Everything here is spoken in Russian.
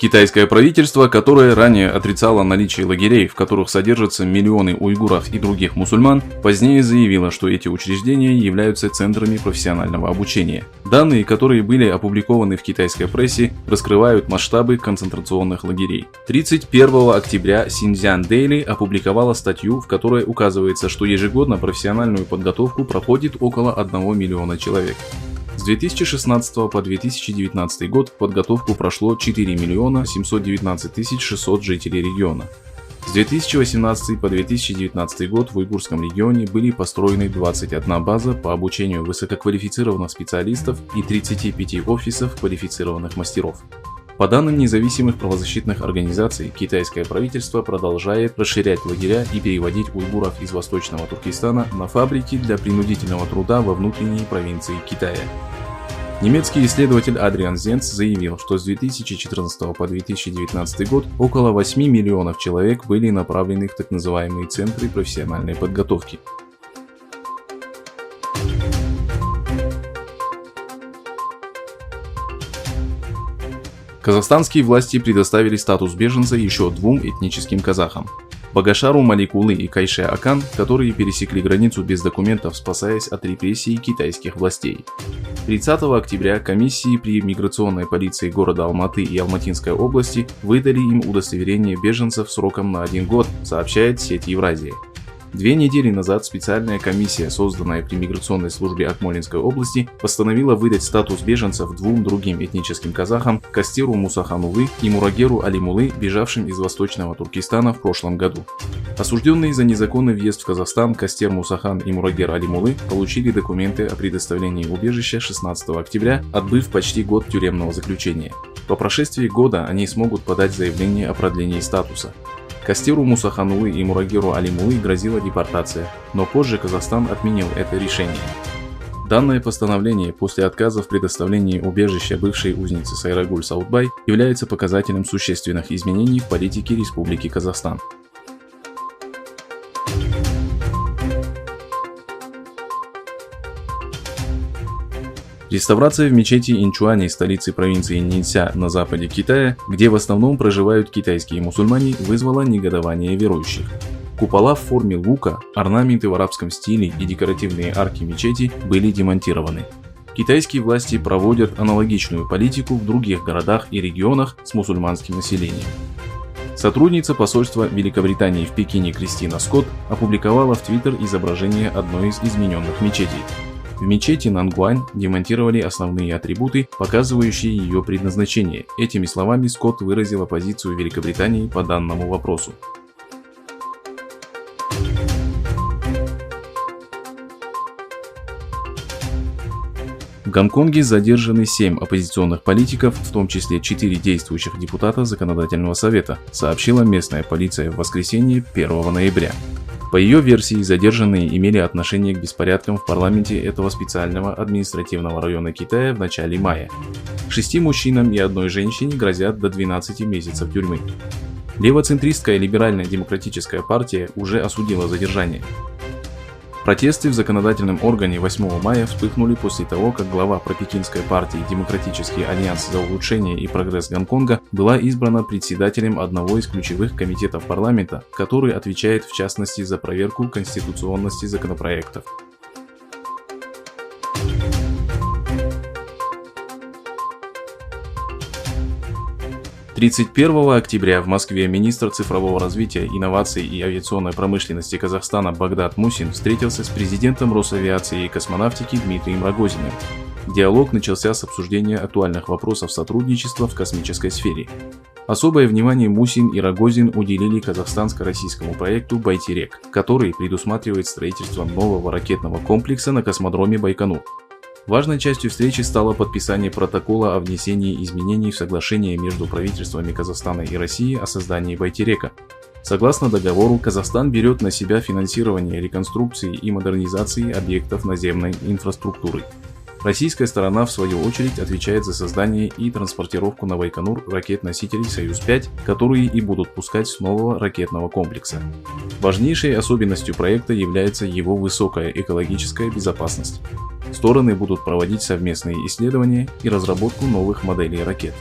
Китайское правительство, которое ранее отрицало наличие лагерей, в которых содержатся миллионы уйгуров и других мусульман, позднее заявило, что эти учреждения являются центрами профессионального обучения. Данные, которые были опубликованы в китайской прессе, раскрывают масштабы концентрационных лагерей. 31 октября Xinjiang Daily опубликовала статью, в которой указывается, что ежегодно профессиональную подготовку проходит около 1 миллиона человек. С 2016 по 2019 год подготовку прошло 4 миллиона 719 600 жителей региона. С 2018 по 2019 год в уйгурском регионе были построены 21 база по обучению высококвалифицированных специалистов и 35 офисов квалифицированных мастеров. По данным независимых правозащитных организаций, китайское правительство продолжает расширять лагеря и переводить уйгуров из Восточного Туркестана на фабрики для принудительного труда во внутренние провинции Китая. Немецкий исследователь Адриан Зенц заявил, что с 2014 по 2019 год около 8 миллионов человек были направлены в так называемые центры профессиональной подготовки. Казахстанские власти предоставили статус беженца еще 2 этническим казахам – Багашару Маликулы и Кайше Акан, которые пересекли границу без документов, спасаясь от репрессий китайских властей. 30 октября комиссии при миграционной полиции города Алматы и Алматинской области выдали им удостоверение беженцев сроком на 1 год, сообщает сеть Евразия. 2 недели назад специальная комиссия, созданная при миграционной службе Акмолинской области, постановила выдать статус беженцев 2 другим этническим казахам – Кастиру Мусаханулы и Мурагеру Алимулы, бежавшим из Восточного Туркестана в прошлом году. Осужденные за незаконный въезд в Казахстан Кастер Мусахан и Мурагер Алимулы получили документы о предоставлении убежища 16 октября, отбыв почти год тюремного заключения. По прошествии года они смогут подать заявление о продлении статуса. Кастиру Мусаханулы и Мурагеру Алимулы грозила депортация, но позже Казахстан отменил это решение. Данное постановление после отказа в предоставлении убежища бывшей узницы Сайрагуль Саудбай является показателем существенных изменений в политике Республики Казахстан. Реставрация в мечети Инчуани, столице провинции Нинся на западе Китая, где в основном проживают китайские мусульмане, вызвала негодование верующих. Купола в форме лука, орнаменты в арабском стиле и декоративные арки мечети были демонтированы. Китайские власти проводят аналогичную политику в других городах и регионах с мусульманским населением. Сотрудница посольства Великобритании в Пекине Кристина Скотт опубликовала в Твиттер изображение одной из измененных мечетей. В мечети Нангуань демонтировали основные атрибуты, показывающие ее предназначение. Этими словами Скотт выразила позицию Великобритании по данному вопросу. В Гонконге задержаны 7 оппозиционных политиков, в том числе 4 действующих депутата Законодательного совета, сообщила местная полиция в воскресенье 1 ноября. По ее версии, задержанные имели отношение к беспорядкам в парламенте этого специального административного района Китая в начале мая. 6 мужчинам и 1 женщине грозят до 12 месяцев тюрьмы. Левоцентристская либерально-демократическая партия уже осудила задержание. Протесты в законодательном органе 8 мая вспыхнули после того, как глава пропекинской партии Демократический альянс за улучшение и прогресс Гонконга была избрана председателем одного из ключевых комитетов парламента, который отвечает в частности за проверку конституционности законопроектов. 31 октября в Москве министр цифрового развития, инноваций и авиационной промышленности Казахстана Багдат Мусин встретился с президентом Росавиации и космонавтики Дмитрием Рогозиным. Диалог начался с обсуждения актуальных вопросов сотрудничества в космической сфере. Особое внимание Мусин и Рогозин уделили казахстанско-российскому проекту «Байтерек», который предусматривает строительство нового ракетного комплекса на космодроме Байконур. Важной частью встречи стало подписание протокола о внесении изменений в соглашение между правительствами Казахстана и России о создании Байтерека. Согласно договору, Казахстан берет на себя финансирование реконструкции и модернизации объектов наземной инфраструктуры. Российская сторона, в свою очередь, отвечает за создание и транспортировку на Байконур ракет-носителей «Союз-5», которые и будут пускать с нового ракетного комплекса. Важнейшей особенностью проекта является его высокая экологическая безопасность. Стороны будут проводить совместные исследования и разработку новых моделей ракет.